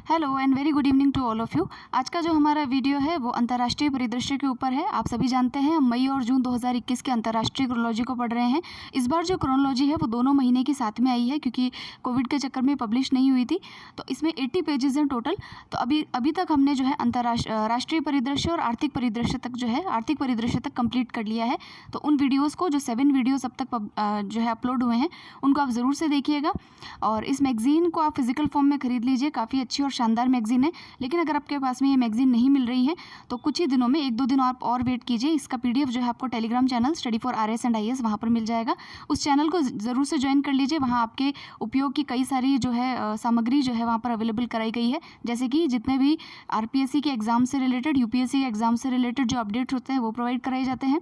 Hello and very good evening to all of you. आज का जो हमारा वीडियो है वो अंतर्राष्ट्रीय परिदृश्य के ऊपर है। आप सभी जानते हैं हम मई और जून 2021 के अंतर्राष्ट्रीय क्रोनोलॉजी को पढ़ रहे हैं। इस बार जो क्रोनोलॉजी है वो दोनों महीने की साथ में आई है क्योंकि कोविड के चक्कर में पब्लिश नहीं हुई थी। तो इसमें 80 पेजेस हैं टोटल। तो अभी तक हमने जो है राष्ट्रीय परिदृश्य और आर्थिक परिदृश्य तक आर्थिक परिदृश्य तक कंप्लीट कर लिया है। तो उन वीडियोज़ को जो 7 वीडियोज़ अब तक जो है अपलोड हुए हैं उनको आप ज़रूर से देखिएगा। और इस मैगज़ीन को आप फिजिकल फॉर्म में खरीद लीजिए, काफ़ी अच्छी और शानदार मैगज़ीन है। लेकिन अगर आपके पास में ये मैगज़ीन नहीं मिल रही है तो कुछ ही दिनों में 1-2 दिन आप और वेट कीजिए। इसका PDF जो है आपको Telegram channel study for RS and IS वहाँ पर मिल जाएगा। उस चैनल को ज़रूर से ज्वाइन कर लीजिए। वहाँ आपके उपयोग की कई सारी जो है सामग्री जो है वहाँ पर अवेलेबल कराई गई है। जैसे कि जितने भी RPSC के एग्ज़ाम से रिलेटेड, UPSC के एग्ज़ाम से रिलेटेड जो अपडेट्स होते हैं वो प्रोवाइड कराए जाते हैं।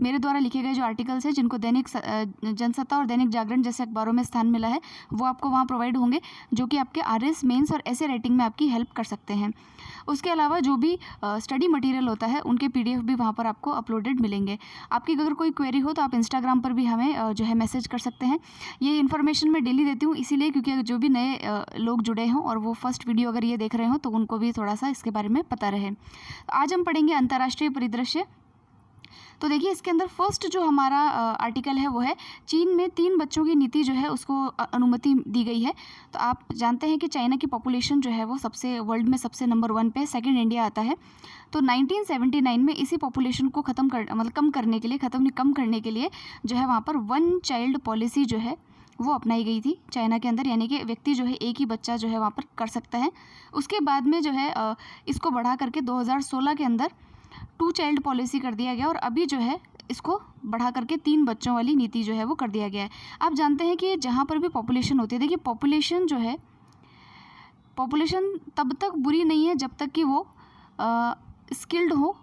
मेरे द्वारा लिखे गए जो आर्टिकल्स हैं जिनको दैनिक जनसत्ता और दैनिक जागरण जैसे अखबारों में स्थान मिला है वो आपको वहाँ प्रोवाइड होंगे, जो कि आपके RS मेंस और ऐसे राइटिंग में आपकी हेल्प कर सकते हैं। उसके अलावा जो भी स्टडी मटेरियल होता है उनके PDF भी वहाँ पर आपको अपलोडेड मिलेंगे। आपकी अगर कोई क्वेरी हो तो आप इंस्टाग्राम पर भी हमें जो है मैसेज कर सकते हैं। ये इन्फॉर्मेशन मैं डेली देती हूँ इसीलिए क्योंकि जो भी नए लोग जुड़े हों और वो फर्स्ट वीडियो अगर ये देख रहे हो तो उनको भी थोड़ा सा इसके बारे में पता रहे। आज हम पढ़ेंगे अंतर्राष्ट्रीय परिदृश्य। तो देखिए इसके अंदर फर्स्ट जो हमारा आर्टिकल है वो है चीन में 3 बच्चों की नीति जो है उसको अनुमति दी गई है। तो आप जानते हैं कि चाइना की पॉपुलेशन जो है वो वर्ल्ड में सबसे नंबर 1 पे, सेकंड इंडिया आता है। तो 1979 में इसी पॉपुलेशन को कम करने के लिए जो है वहाँ पर 1 चाइल्ड पॉलिसी जो है वो अपनाई गई थी चाइना के अंदर, यानी कि व्यक्ति जो है एक ही बच्चा जो है वहाँ पर कर सकता है। उसके बाद में जो है इसको बढ़ा करके 2016 के अंदर 2 चाइल्ड पॉलिसी कर दिया गया और अभी जो है इसको बढ़ा करके 3 बच्चों वाली नीति जो है वो कर दिया गया है। आप जानते हैं कि जहाँ पर भी पॉपुलेशन होती है, देखिए पॉपुलेशन तब तक बुरी नहीं है जब तक कि वो स्किल्ड हो,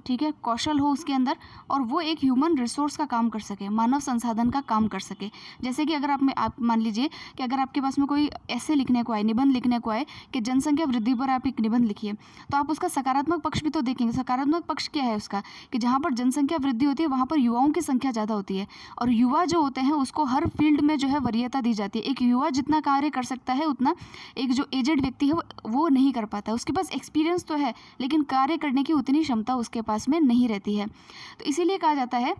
ठीक है, कौशल हो उसके अंदर और वो एक ह्यूमन रिसोर्स का काम कर सके, मानव संसाधन का काम कर सके। जैसे कि अगर आप मान लीजिए कि अगर आपके पास में कोई ऐसे लिखने को आए, निबंध लिखने को आए कि जनसंख्या वृद्धि पर आप एक निबंध लिखिए, तो आप उसका सकारात्मक पक्ष भी तो देखेंगे। सकारात्मक पक्ष क्या है उसका कि जहाँ पर जनसंख्या वृद्धि होती है वहाँ पर युवाओं की संख्या ज़्यादा होती है और युवा जो होते हैं उसको हर फील्ड में जो है वरीयता दी जाती है। एक युवा जितना कार्य कर सकता है उतना एक जो एजेड व्यक्ति है वो नहीं कर पाता। उसके पास एक्सपीरियंस तो है लेकिन कार्य करने की उतनी क्षमता उसके पास में नहीं रहती है। तो इसीलिए कहा जाता है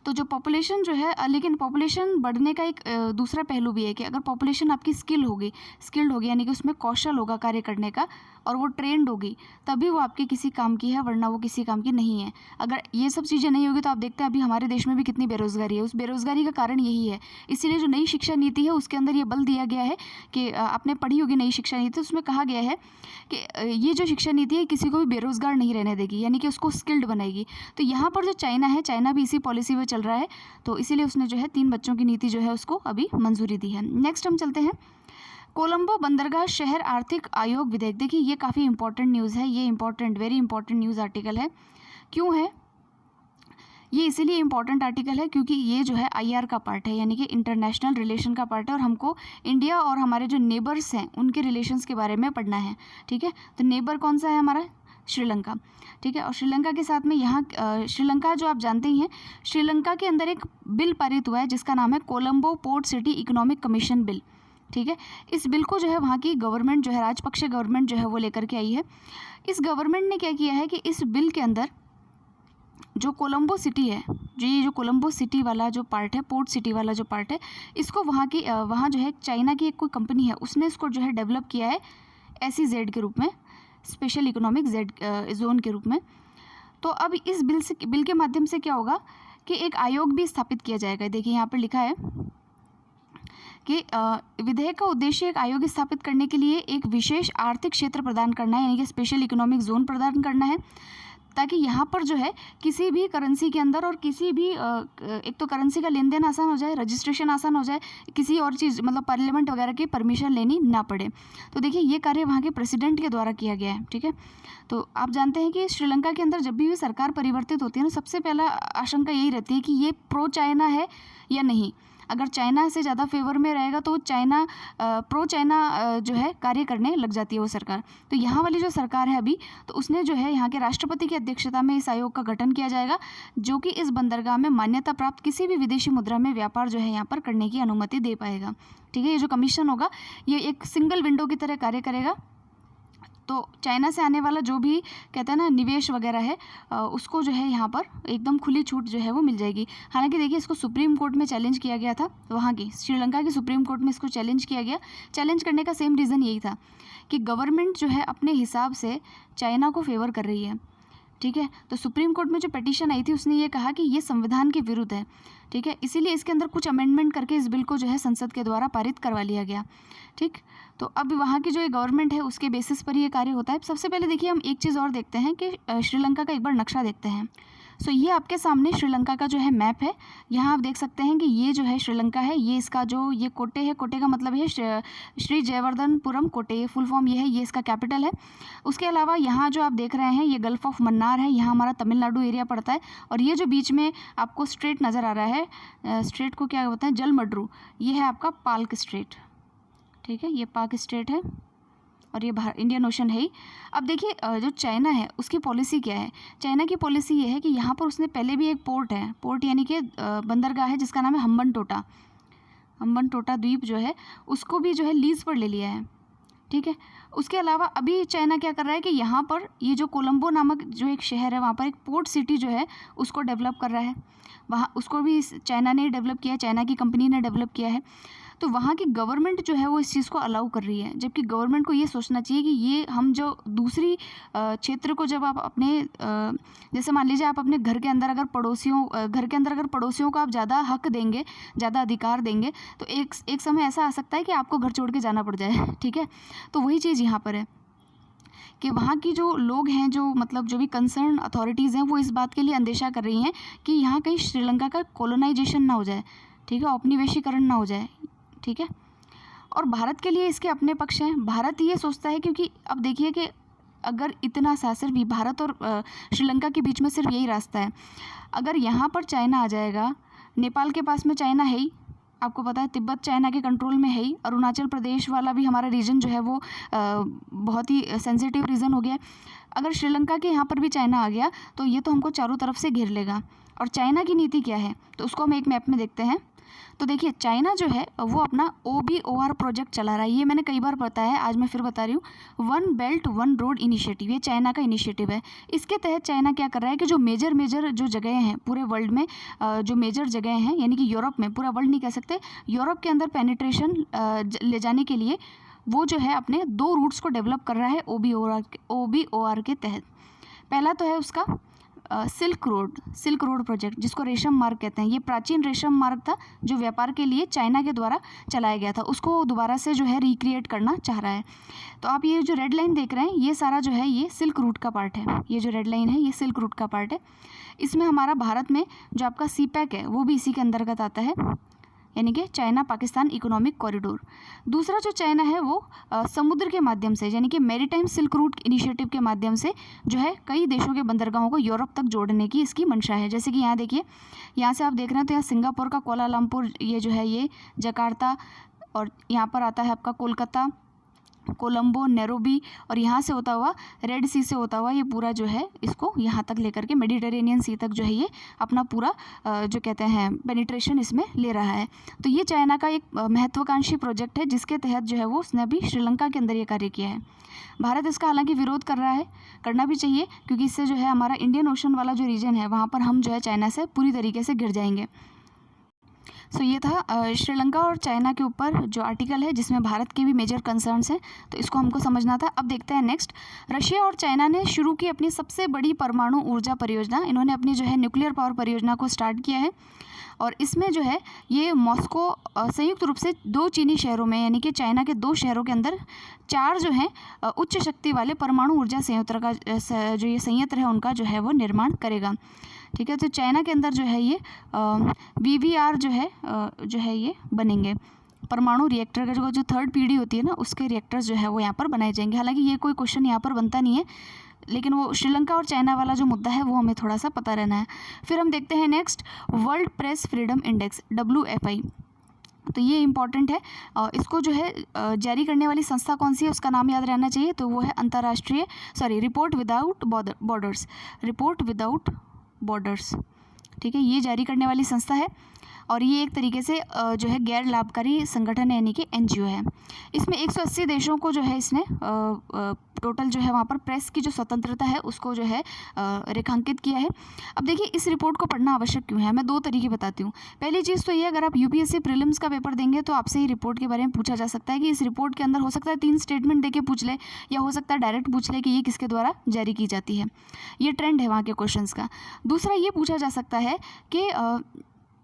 तो जो पॉपुलेशन जो है, लेकिन पॉपुलेशन बढ़ने का एक दूसरा पहलू भी है कि अगर पॉपुलेशन आपकी स्किल्ड होगी यानी कि उसमें कौशल होगा कार्य करने का और वो ट्रेंड होगी तभी वो आपके किसी काम की है, वरना वो किसी काम की नहीं है। अगर ये सब चीज़ें नहीं होगी तो आप देखते हैं अभी हमारे देश में भी कितनी बेरोज़गारी है। उस बेरोज़गारी का कारण यही है। इसीलिए जो नई शिक्षा नीति है उसके अंदर ये बल दिया गया है कि आपने पढ़ी होगी नई शिक्षा नीति, उसमें कहा गया है कि ये जो शिक्षा नीति है किसी को भी बेरोज़गार नहीं रहने देगी, यानी कि उसको स्किल्ड बनाएगी। तो यहाँ पर जो चाइना भी इसी पॉलिसी में चल रहा है, तो इसीलिए उसने जो है 3 बच्चों की नीति जो है उसको अभी मंजूरी दी है। नेक्स्ट हम चलते हैं कोलंबो बंदरगाह शहर आर्थिक आयोग विधेयक। देखिए ये काफ़ी इंपॉर्टेंट न्यूज़ है, ये वेरी इंपॉर्टेंट न्यूज़ आर्टिकल है। क्यों है ये? इसीलिए इम्पॉर्टेंट आर्टिकल है क्योंकि ये जो है IR का पार्ट है, यानी कि इंटरनेशनल रिलेशन का पार्ट है और हमको इंडिया और हमारे जो नेबर्स हैं उनके रिलेशंस के बारे में पढ़ना है, ठीक है। तो नेबर कौन सा है हमारा? श्रीलंका, ठीक है। और श्रीलंका के साथ में यहाँ श्रीलंका जो आप जानते ही हैं, श्रीलंका के अंदर एक बिल पारित हुआ है जिसका नाम है Colombo port city economic commission bill, ठीक है। इस बिल को जो है वहाँ की गवर्नमेंट जो है, राजपक्षे गवर्नमेंट जो है वो लेकर के आई है। इस गवर्नमेंट ने क्या किया है कि इस बिल के अंदर जो कोलंबो सिटी है, जो कोलंबो सिटी वाला जो पार्ट है, पोर्ट सिटी वाला जो पार्ट है, इसको वहाँ जो है चाइना की एक कोई कंपनी है उसने इसको जो है डेवलप किया है SEZ के रूप में, स्पेशल इकोनॉमिक जोन के रूप में। तो अब इस बिल के माध्यम से क्या होगा कि एक आयोग भी स्थापित किया जाएगा। देखिए यहाँ पर लिखा है कि विधेयक का उद्देश्य एक आयोग स्थापित करने के लिए एक विशेष आर्थिक क्षेत्र प्रदान करना है, यानी कि स्पेशल इकोनॉमिक जोन प्रदान करना है, ताकि यहाँ पर जो है किसी भी करेंसी के अंदर और किसी भी एक तो करेंसी का लेन देन आसान हो जाए, रजिस्ट्रेशन आसान हो जाए, किसी और चीज़ मतलब पार्लियामेंट वगैरह की परमिशन लेनी ना पड़े। तो देखिए ये कार्य वहाँ के प्रेसिडेंट के द्वारा किया गया है, ठीक है। तो आप जानते हैं कि श्रीलंका के अंदर जब भी सरकार परिवर्तित होती है ना, सबसे पहला आशंका यही रहती है कि ये प्रो चाइना है या नहीं। अगर चाइना से ज़्यादा फेवर में रहेगा तो चाइना प्रो चाइना जो है कार्य करने लग जाती है वो सरकार। तो यहाँ वाली जो सरकार है अभी, तो उसने जो है यहाँ के राष्ट्रपति की अध्यक्षता में इस आयोग का गठन किया जाएगा, जो कि इस बंदरगाह में मान्यता प्राप्त किसी भी विदेशी मुद्रा में व्यापार जो है यहाँ पर करने की अनुमति दे पाएगा। ठीक है, ये जो कमीशन होगा ये एक सिंगल विंडो की तरह कार्य करेगा। तो चाइना से आने वाला जो भी कहते हैं ना निवेश वगैरह है उसको जो है यहाँ पर एकदम खुली छूट जो है वो मिल जाएगी। हालांकि देखिए इसको सुप्रीम कोर्ट में चैलेंज किया गया था, वहाँ की श्रीलंका की सुप्रीम कोर्ट में इसको चैलेंज किया गया। चैलेंज करने का सेम रीज़न यही था कि गवर्नमेंट जो है अपने हिसाब से चाइना को फेवर कर रही है। ठीक है, तो सुप्रीम कोर्ट में जो पिटीशन आई थी उसने ये कहा कि ये संविधान के विरुद्ध है। ठीक है, इसीलिए इसके अंदर कुछ अमेंडमेंट करके इस बिल को जो है संसद के द्वारा पारित करवा लिया गया। ठीक, तो अब वहाँ की जो ये गवर्नमेंट है उसके बेसिस पर ये कार्य होता है। सबसे पहले देखिए हम एक चीज़ और देखते हैं कि श्रीलंका का एक बार नक्शा देखते हैं। सो ये आपके सामने श्रीलंका का जो है मैप है। यहाँ आप देख सकते हैं कि ये जो है श्रीलंका है, ये इसका जो ये कोटे है, कोटे का मतलब है श्री जयवर्धनपुरम कोटे, ये फुल फॉर्म ये है, ये इसका कैपिटल है। उसके अलावा यहाँ जो आप देख रहे हैं ये गल्फ ऑफ मन्नार है, यहाँ हमारा तमिलनाडु एरिया पड़ता है। और ये जो बीच में आपको स्ट्रेट नज़र आ रहा है, स्ट्रेट को क्या होता है, जलमड्रू, ये है आपका पाल्क स्ट्रेट। ठीक है, ये पाक स्ट्रेट है और ये बाहर इंडियन ओशन है ही। अब देखिए जो चाइना है उसकी पॉलिसी क्या है। चाइना की पॉलिसी ये है कि यहाँ पर उसने पहले भी एक पोर्ट है, पोर्ट यानी कि बंदरगाह है जिसका नाम है हम्बनटोटा, हम्बनटोटा द्वीप जो है उसको भी जो है लीज पर ले लिया है। ठीक है, उसके अलावा अभी चाइना क्या कर रहा है कि यहाँ पर ये जो कोलंबो नामक जो एक शहर है वहाँ पर एक पोर्ट सिटी जो है उसको डेवलप कर रहा है। वहाँ उसको भी चाइना ने डेवलप किया है, चाइना की कंपनी ने डेवलप किया है। तो वहाँ की गवर्नमेंट जो है वो इस चीज़ को अलाउ कर रही है, जबकि गवर्नमेंट को ये सोचना चाहिए कि ये हम जो दूसरी क्षेत्र को जब आप अपने जैसे मान लीजिए आप अपने घर के अंदर अगर पड़ोसियों को आप ज़्यादा हक देंगे, ज़्यादा अधिकार देंगे, तो एक समय ऐसा आ सकता है कि आपको घर छोड़ के जाना पड़ जाए। ठीक है, तो वही चीज़ यहाँ पर है कि वहाँ की जो लोग हैं, जो मतलब जो भी कंसर्न अथॉरिटीज़ हैं, वो इस बात के लिए अंदेशा कर रही हैं कि यहाँ कहीं श्रीलंका का कॉलोनाइजेशन ना हो जाए। ठीक है, औपनिवेशीकरण ना हो जाए। ठीक है, और भारत के लिए इसके अपने पक्ष हैं। भारत ये सोचता है क्योंकि अब देखिए कि अगर इतना सा सिर्फ भारत और श्रीलंका के बीच में सिर्फ यही रास्ता है। अगर यहाँ पर चाइना आ जाएगा, नेपाल के पास में चाइना है ही, आपको पता है तिब्बत चाइना के कंट्रोल में है ही, अरुणाचल प्रदेश वाला भी हमारा रीजन जो है वो बहुत ही सेंसिटिव रीजन हो गया। अगर श्रीलंका के यहाँ पर भी चाइना आ गया तो ये तो हमको चारों तरफ से घेर लेगा। और चाइना की नीति क्या है तो उसको हम एक मैप में देखते हैं। तो देखिए चाइना जो है वो अपना OBOR प्रोजेक्ट चला रहा है। ये मैंने कई बार बताया है, आज मैं फिर बता रही हूँ। One belt one road initiative, ये चाइना का इनिशिएटिव है। इसके तहत चाइना क्या कर रहा है कि जो मेजर जो जगह हैं पूरे वर्ल्ड में, जो मेजर जगह हैं यानी कि यूरोप में, पूरा वर्ल्ड नहीं कह सकते, यूरोप के अंदर पेनिट्रेशन ले जाने के लिए वो जो है अपने 2 रूट्स को डेवलप कर रहा है OBOR के तहत। पहला तो है उसका सिल्क रोड प्रोजेक्ट, जिसको रेशम मार्ग कहते हैं। ये प्राचीन रेशम मार्ग था जो व्यापार के लिए चाइना के द्वारा चलाया गया था, उसको दोबारा से जो है रिक्रिएट करना चाह रहा है। तो आप ये जो रेड लाइन देख रहे हैं ये सारा जो है ये सिल्क रूट का पार्ट है। ये जो रेड लाइन है ये सिल्क रूट का पार्ट है। इसमें हमारा भारत में जो आपका CPEC है वो भी इसी के अंतर्गत आता है, यानी कि चाइना पाकिस्तान इकोनॉमिक कॉरिडोर। दूसरा जो चाइना है वो समुद्र के माध्यम से यानी कि मैरीटाइम सिल्क रूट इनिशिएटिव के माध्यम से जो है कई देशों के बंदरगाहों को यूरोप तक जोड़ने की इसकी मंशा है। जैसे कि यहाँ देखिए, यहाँ से आप देख रहे हैं तो यहाँ सिंगापुर का कोलालमपुर, ये जो है ये जकार्ता, और यहाँ पर आता है आपका कोलकाता, कोलंबो, नैरोबी, और यहाँ से होता हुआ रेड सी से होता हुआ ये पूरा जो है इसको यहाँ तक लेकर के मेडिटेरेनियन सी तक जो है ये अपना पूरा जो कहते हैं पेनिट्रेशन इसमें ले रहा है। तो ये चाइना का एक महत्वाकांक्षी प्रोजेक्ट है जिसके तहत जो है वो उसने अभी श्रीलंका के अंदर ये कार्य किया है। भारत इसका हालांकि विरोध कर रहा है, करना भी चाहिए, क्योंकि इससे जो है हमारा इंडियन ओशन वाला जो रीजन है वहाँ पर हम जो है चाइना से पूरी तरीके से घिर जाएंगे। सो ये था श्रीलंका और चाइना के ऊपर जो आर्टिकल है जिसमें भारत के भी मेजर कंसर्न्स हैं, तो इसको हमको समझना था। अब देखते हैं नेक्स्ट, रशिया और चाइना ने शुरू की अपनी सबसे बड़ी परमाणु ऊर्जा परियोजना। इन्होंने अपनी जो है न्यूक्लियर पावर परियोजना को स्टार्ट किया है, और इसमें जो है ये मॉस्को संयुक्त रूप से 2 चीनी शहरों में यानी कि चाइना के 2 शहरों के अंदर 4 जो हैं उच्च शक्ति वाले परमाणु ऊर्जा संयंत्र का जो ये संयंत्र है उनका जो है वो निर्माण करेगा। ठीक है, तो चाइना के अंदर जो है ये VVR जो है ये बनेंगे। परमाणु रिएक्टर का जो 3rd पीढ़ी होती है ना उसके रिएक्टर्स जो है वो यहाँ पर बनाए जाएंगे। हालांकि ये कोई क्वेश्चन यहाँ पर बनता नहीं है, लेकिन वो श्रीलंका और चाइना वाला जो मुद्दा है वो हमें थोड़ा सा पता रहना है। फिर हम देखते हैं next, world press freedom index WFI। तो ये इम्पॉर्टेंट है। इसको जो है जारी करने वाली संस्था कौन सी है उसका नाम याद रहना चाहिए, तो वो है report without borders, report without borders. ठीक है, ये जारी करने वाली संस्था है और ये एक तरीके से जो है गैर लाभकारी संगठन है यानी कि एनजीओ है। इसमें 180 देशों को जो है इसने टोटल जो है वहाँ पर प्रेस की जो स्वतंत्रता है उसको जो है रेखांकित किया है। अब देखिए इस रिपोर्ट को पढ़ना आवश्यक क्यों है, मैं 2 तरीके बताती हूँ। पहली चीज़ तो ये, अगर आप यूपीएससी प्रीलिम्स का पेपर देंगे तो आपसे ही रिपोर्ट के बारे में पूछा जा सकता है कि इस रिपोर्ट के अंदर हो सकता है 3 स्टेटमेंट देके पूछ ले, या हो सकता है डायरेक्ट पूछ ले कि ये किसके द्वारा जारी की जाती है। ये ट्रेंड है वहाँ के क्वेश्चंस का। दूसरा ये पूछा जा सकता है कि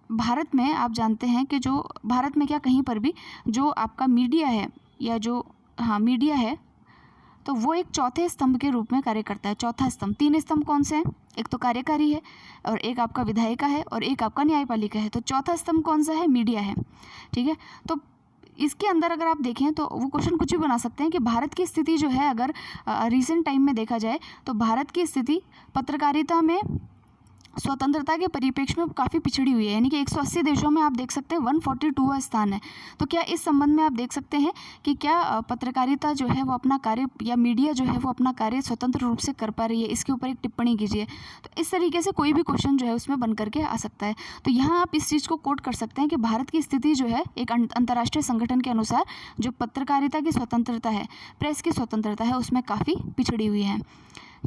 भारत में आप जानते हैं कि जो भारत में क्या कहीं पर भी जो आपका मीडिया है या जो मीडिया है तो वो एक चौथे स्तंभ के रूप में कार्य करता है। चौथा स्तंभ, 3 स्तंभ कौन से हैं, एक तो कार्यकारी है और एक आपका विधायिका है और एक आपका न्यायपालिका है। तो चौथा स्तंभ कौन सा है, मीडिया है। ठीक है, तो इसके अंदर अगर आप देखें तो वो क्वेश्चन कुछ भी बना सकते हैं कि भारत की स्थिति जो है अगर रिसेंट टाइम में देखा जाए तो भारत की स्थिति पत्रकारिता में स्वतंत्रता के परिप्रेक्ष्य में काफ़ी पिछड़ी हुई है, यानी कि 180 देशों में आप देख सकते हैं 142वां स्थान है। तो क्या इस संबंध में आप देख सकते हैं कि क्या पत्रकारिता जो है वो अपना कार्य या मीडिया जो है वो अपना कार्य स्वतंत्र रूप से कर पा रही है, इसके ऊपर एक टिप्पणी कीजिए। तो इस तरीके से कोई भी क्वेश्चन जो है उसमें बन करके आ सकता है। तो यहाँ आप इस चीज़ को कोट कर सकते हैं कि भारत की स्थिति जो है एक अंतर्राष्ट्रीय संगठन के अनुसार जो पत्रकारिता की स्वतंत्रता है, प्रेस की स्वतंत्रता है, उसमें काफ़ी पिछड़ी हुई है।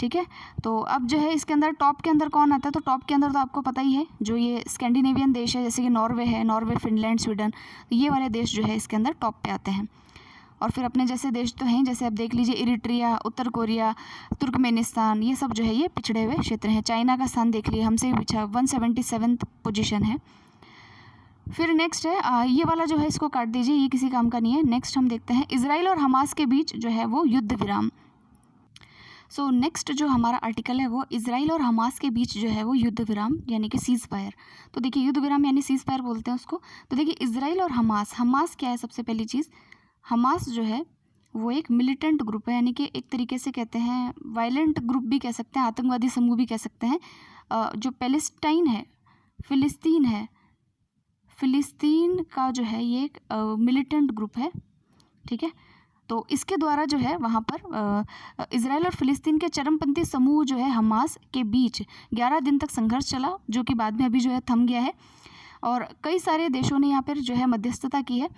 ठीक है, तो अब जो है इसके अंदर टॉप के अंदर कौन आता है, तो टॉप के अंदर तो आपको पता ही है जो ये स्कैंडिनेवियन देश है, जैसे कि नॉर्वे है, नॉर्वे, फिनलैंड, स्वीडन, ये वाले देश जो है इसके अंदर टॉप पे आते हैं। और फिर अपने जैसे देश तो हैं, जैसे आप देख लीजिए इरिट्रिया, उत्तर कोरिया, तुर्कमेनिस्तान, ये सब जो है ये पिछड़े हुए क्षेत्र हैं। चाइना का स्थान देख लिए, हमसे भी पीछा, 177 पोजीशन है। फिर नेक्स्ट है ये वाला जो है इसको काट दीजिए, ये किसी काम का नहीं है। नेक्स्ट हम देखते हैं इजराइल और हमास के बीच जो है वो युद्ध विराम। सो नेक्स्ट जो हमारा आर्टिकल है वो इजराइल और हमास के बीच जो है वो युद्ध विराम यानी कि सीज फायर। तो देखिए युद्ध विराम यानी सीज फायर बोलते हैं उसको। तो देखिए इजराइल और हमास क्या है, सबसे पहली चीज़ हमास जो है वो एक मिलिटेंट ग्रुप है, यानी कि एक तरीके से कहते हैं वायलेंट ग्रुप भी कह सकते हैं, आतंकवादी समूह भी कह सकते हैं। जो पैलेस्टाइन है, फिलिस्तीन का जो है ये एक मिलिटेंट ग्रुप है। ठीक है, तो इसके द्वारा जो है वहाँ पर इजराइल और फिलिस्तीन के चरमपंथी समूह जो है हमास के बीच 11 दिन तक संघर्ष चला, जो कि बाद में अभी जो है थम गया है। और कई सारे देशों ने यहाँ पर जो है मध्यस्थता की है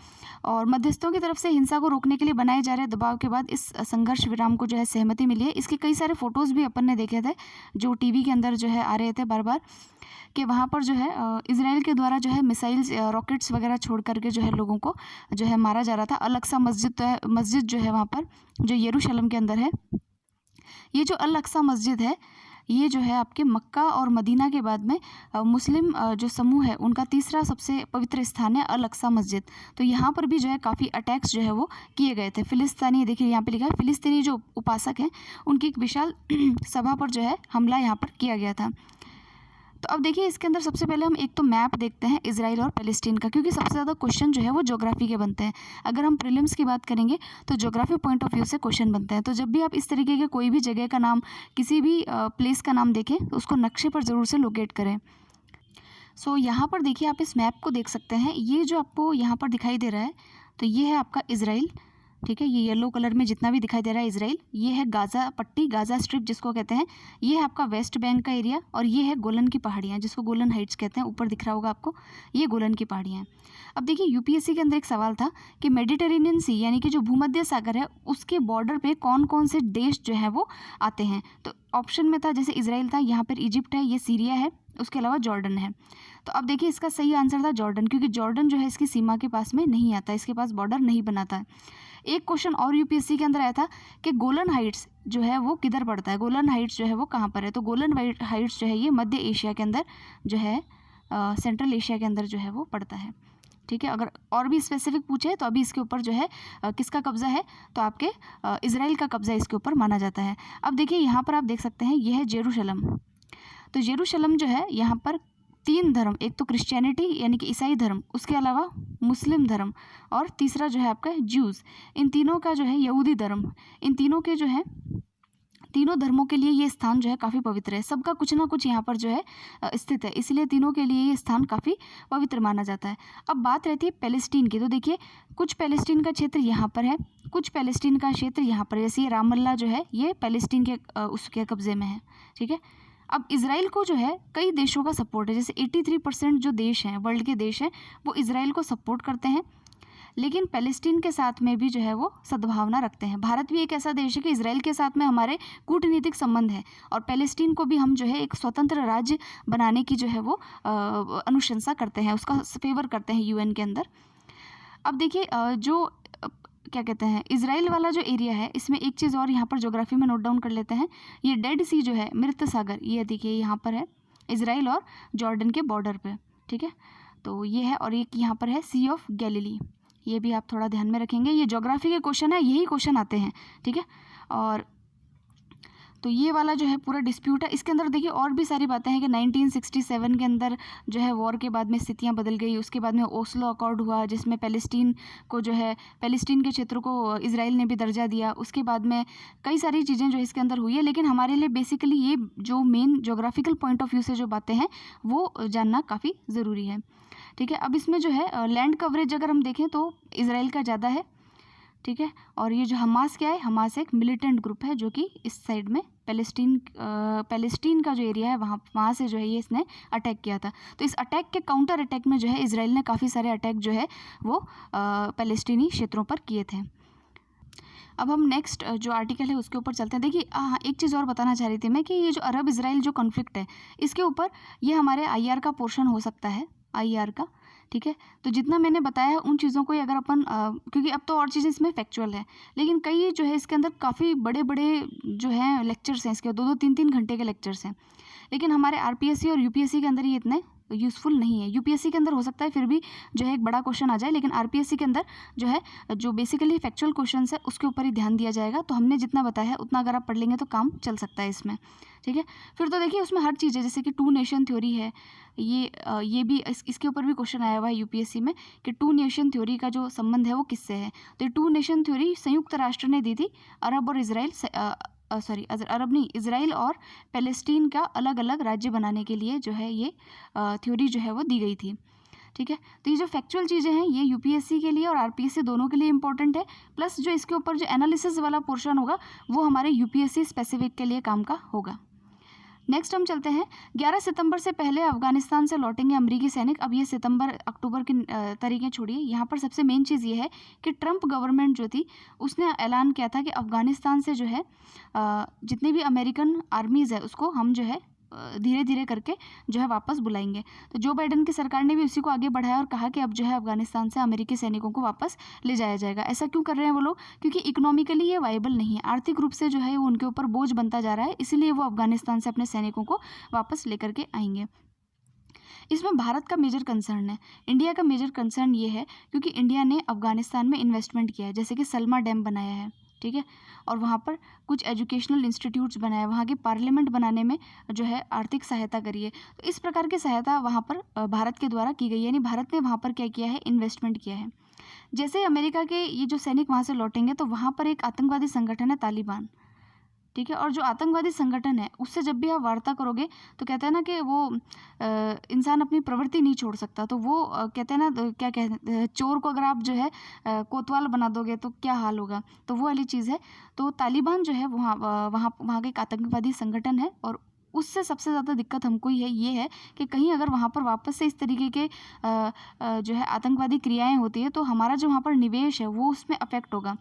और मध्यस्थों की तरफ से हिंसा को रोकने के लिए बनाए जा रहे दबाव के बाद इस संघर्ष विराम को जो है सहमति मिली है। इसके कई सारे फ़ोटोज़ भी अपन ने देखे थे जो टीवी के अंदर जो है आ रहे थे बार बार, कि वहाँ पर जो है इजराइल के द्वारा जो है मिसाइल्स, रॉकेट्स वगैरह छोड़ करके जो है लोगों को जो है मारा जा रहा था। अल अक्सा मस्जिद जो है वहाँ पर जो यरूशलेम के अंदर है, ये जो अल अक्सा मस्जिद है ये जो है आपके मक्का और मदीना के बाद में मुस्लिम जो समूह है उनका तीसरा सबसे पवित्र स्थान है अल अक्सा मस्जिद। तो यहाँ पर भी जो है काफ़ी अटैक्स जो है वो किए गए थे। फिलिस्तीनी, देखिए यहाँ पे लिखा है फिलिस्तीनी जो उपासक हैं उनकी एक विशाल सभा पर जो है हमला यहाँ पर किया गया था। तो अब देखिए इसके अंदर सबसे पहले हम एक तो मैप देखते हैं इजराइल और पैलेस्टीन का, क्योंकि सबसे ज़्यादा क्वेश्चन जो है वो ज्योग्राफी के बनते हैं। अगर हम प्रीलिम्स की बात करेंगे तो ज्योग्राफी पॉइंट ऑफ व्यू से क्वेश्चन बनते हैं। तो जब भी आप इस तरीके के कोई भी जगह का नाम, किसी भी प्लेस का नाम देखें तो उसको नक्शे पर ज़रूर से लोकेट करें। सो यहाँ पर देखिए आप इस मैप को देख सकते हैं, ये जो आपको यहाँ पर दिखाई दे रहा है तो ये है आपका इजराइल। ठीक है, ये येलो कलर में जितना भी दिखाई दे रहा है इजराइल, ये है गाज़ा पट्टी, गाज़ा स्ट्रिप जिसको कहते हैं, ये है आपका वेस्ट बैंक का एरिया और ये है गोलन की पहाड़ियाँ जिसको गोलन हाइट्स कहते हैं, ऊपर दिख रहा होगा आपको, ये गोलन की पहाड़ियाँ हैं। अब देखिए यूपीएससी के अंदर एक सवाल था कि मेडिटेरेनियन सी यानी कि जो भूमध्य सागर है उसके बॉर्डर पे कौन कौन से देश जो है वो आते हैं। तो ऑप्शन में था जैसे इजराइल था, यहाँ पर इजिप्ट है, ये सीरिया है, उसके अलावा जॉर्डन है। तो अब देखिए इसका सही आंसर था जॉर्डन, क्योंकि जॉर्डन जो है इसकी सीमा के पास में नहीं आता, इसके पास बॉर्डर नहीं बनाता है। एक क्वेश्चन और यूपीएससी के अंदर आया था कि गोलन हाइट्स जो है वो किधर पड़ता है, गोलन हाइट्स जो है वो कहाँ पर है। तो गोलन हाइट्स जो है ये मध्य एशिया के अंदर जो है सेंट्रल एशिया के अंदर जो है वो पड़ता है। ठीक है, अगर और भी स्पेसिफिक पूछे तो अभी इसके ऊपर जो है किसका कब्जा है, तो आपके इजराइल का कब्जा इसके ऊपर माना जाता है। अब देखिए यहाँ पर आप देख सकते हैं ये है जेरूशलम। तो जेरूशलम जो है यहाँ पर 3 धर्म, एक तो क्रिश्चियनिटी यानी कि ईसाई धर्म, उसके अलावा मुस्लिम धर्म और तीसरा जो है आपका ज्यूज़, इन तीनों का जो है यहूदी धर्म, इन तीनों के जो है तीनों धर्मों के लिए ये स्थान जो है काफ़ी पवित्र है। सबका कुछ ना कुछ यहाँ पर जो है स्थित है, इसलिए तीनों के लिए ये स्थान काफ़ी पवित्र माना जाता है। अब बात रहती है पैलेस्टीन की, तो देखिए कुछ पैलेस्टीन का क्षेत्र यहाँ पर है, कुछ पैलेस्टीन का क्षेत्र यहाँ पर, जैसे ये रामल्ला जो है ये पैलेस्टीन के उसके कब्जे में है, ठीक है। अब इजराइल को जो है कई देशों का सपोर्ट है, जैसे 83% जो देश हैं, वर्ल्ड के देश हैं, वो इजराइल को सपोर्ट करते हैं, लेकिन पैलेस्टीन के साथ में भी जो है वो सद्भावना रखते हैं। भारत भी एक ऐसा देश है कि इजराइल के साथ में हमारे कूटनीतिक संबंध है, और पैलेस्टीन को भी हम जो है एक स्वतंत्र राज्य बनाने की जो है वो अनुशंसा करते हैं, उसका फेवर करते हैं यूएन के अंदर। अब देखिए जो क्या कहते हैं इजराइल वाला जो एरिया है, इसमें एक चीज़ और यहाँ पर ज्योग्राफी में नोट डाउन कर लेते हैं। ये डेड सी जो है, मृत सागर, ये देखिए यहाँ पर है इजराइल और जॉर्डन के बॉर्डर पे, ठीक है। तो ये है, और एक यहाँ पर है सी ऑफ गैलीली, ये भी आप थोड़ा ध्यान में रखेंगे, ये ज्योग्राफी के क्वेश्चन है, यही क्वेश्चन आते हैं, ठीक है। और तो ये वाला जो है पूरा डिस्प्यूट है। इसके अंदर देखिए और भी सारी बातें हैं कि 1967 के अंदर जो है वॉर के बाद में स्थितियां बदल गई, उसके बाद में ओस्लो अकॉर्ड हुआ जिसमें पैलेस्टीन को जो है पैलेस्टीन के क्षेत्र को इजराइल ने भी दर्जा दिया, उसके बाद में कई सारी चीज़ें जो इसके अंदर हुई है। लेकिन हमारे लिए बेसिकली ये जो main geographical point of view से जो बातें हैं वो जानना काफ़ी ज़रूरी है, ठीक है। अब इसमें जो है लैंड कवरेज अगर हम देखें तो इजराइल का ज़्यादा है, ठीक है। और ये जो हमास क्या है, हमास एक मिलिटेंट ग्रुप है जो कि इस साइड में पैलेस्टीन का जो एरिया है वहाँ से जो है ये इसने अटैक किया था। तो इस अटैक के काउंटर अटैक में जो है इजराइल ने काफ़ी सारे अटैक जो है वो पैलेस्टीनी क्षेत्रों पर किए थे। अब हम नेक्स्ट जो आर्टिकल है उसके ऊपर चलते हैं। देखिए एक चीज़ और बताना चाह रही थी मैं कि ये जो अरब इजराइल जो कॉन्फ्लिक्ट है, इसके ऊपर ये हमारे IR का पोर्शन हो सकता है, IR का, ठीक है। तो जितना मैंने बताया है उन चीज़ों को अगर अपन क्योंकि अब तो और चीज़ें इसमें फैक्चुअल है, लेकिन कई जो है इसके अंदर काफ़ी बड़े बड़े जो हैं लेक्चर्स हैं, इसके 2-2 3-3 घंटे के लेक्चर्स हैं, लेकिन हमारे RPSC और UPSC के अंदर ये इतने यूज़फुल नहीं है। UPSC के अंदर हो सकता है फिर भी जो है एक बड़ा क्वेश्चन आ जाए, लेकिन RPSC के अंदर जो है जो बेसिकली फैक्चुअल क्वेश्चन है उसके ऊपर ही ध्यान दिया जाएगा। तो हमने जितना बताया है उतना अगर आप पढ़ लेंगे तो काम चल सकता है इसमें, ठीक है। फिर तो देखिए उसमें हर चीज़ है, जैसे कि 2 नेशन थ्योरी है, ये भी इसके ऊपर भी क्वेश्चन आया हुआ है UPSC में कि 2 नेशन थ्योरी का जो संबंध है वो किससे है। तो 2 नेशन थ्योरी संयुक्त राष्ट्र ने दी थी, अरब और इजराइल अरब नहीं, इजराइल और पैलेस्टीन का अलग अलग राज्य बनाने के लिए जो है ये थ्योरी जो है वो दी गई थी, ठीक है। तो ये जो फैक्चुअल चीज़ें हैं ये UPSC के लिए और RPSC दोनों के लिए इंपॉर्टेंट है, प्लस जो इसके ऊपर जो एनालिसिस वाला पोर्शन होगा वो हमारे UPSC स्पेसिफिक के लिए काम का होगा। नेक्स्ट हम चलते हैं, 11 सितंबर से पहले अफगानिस्तान से लौटेंगे अमेरिकी सैनिक। अब ये सितंबर अक्टूबर की तारीखें छोड़िए, यहाँ पर सबसे मेन चीज़ ये है कि ट्रंप गवर्नमेंट जो थी उसने ऐलान किया था कि अफगानिस्तान से जो है जितने भी अमेरिकन आर्मीज़ है उसको हम जो है धीरे धीरे करके जो है वापस बुलाएंगे। तो जो बाइडेन की सरकार ने भी उसी को आगे बढ़ाया और कहा कि अब जो है अफगानिस्तान से अमेरिकी सैनिकों को वापस ले जाया जाएगा। ऐसा क्यों कर रहे हैं वो लोग? क्योंकि इकोनॉमिकली ये वायबल नहीं है, आर्थिक रूप से जो है वो उनके ऊपर बोझ बनता जा रहा है, इसीलिए वो अफगानिस्तान से अपने सैनिकों को वापस लेकर के आएंगे। इसमें भारत का मेजर कंसर्न है, इंडिया का मेजर कंसर्न ये है क्योंकि इंडिया ने अफगानिस्तान में इन्वेस्टमेंट किया है, जैसे कि सलमा डैम बनाया है, ठीक है, और वहाँ पर कुछ एजुकेशनल इंस्टीट्यूट्स बनाए, वहाँ के पार्लियामेंट बनाने में जो है आर्थिक सहायता करी है। तो इस प्रकार की सहायता वहाँ पर भारत के द्वारा की गई है, यानी भारत ने वहाँ पर क्या किया है, इन्वेस्टमेंट किया है। जैसे ही अमेरिका के ये जो सैनिक वहाँ से लौटेंगे तो वहाँ पर एक आतंकवादी संगठन है तालिबान, ठीक है, और जो आतंकवादी संगठन है उससे जब भी आप वार्ता करोगे तो कहते हैं ना कि वो इंसान अपनी प्रवृत्ति नहीं छोड़ सकता, तो वो कहते हैं ना क्या कहते हैं, चोर को अगर आप जो है कोतवाल बना दोगे तो क्या हाल होगा, तो वो वाली चीज़ है। तो तालिबान जो है वहाँ का एक आतंकवादी संगठन है, और उससे सबसे ज़्यादा दिक्कत हमको ये है कि कहीं अगर वहाँ पर वापस से इस तरीके के जो है आतंकवादी क्रियाएँ होती है तो हमारा जो वहाँ पर निवेश है वो उसमें अफेक्ट होगा।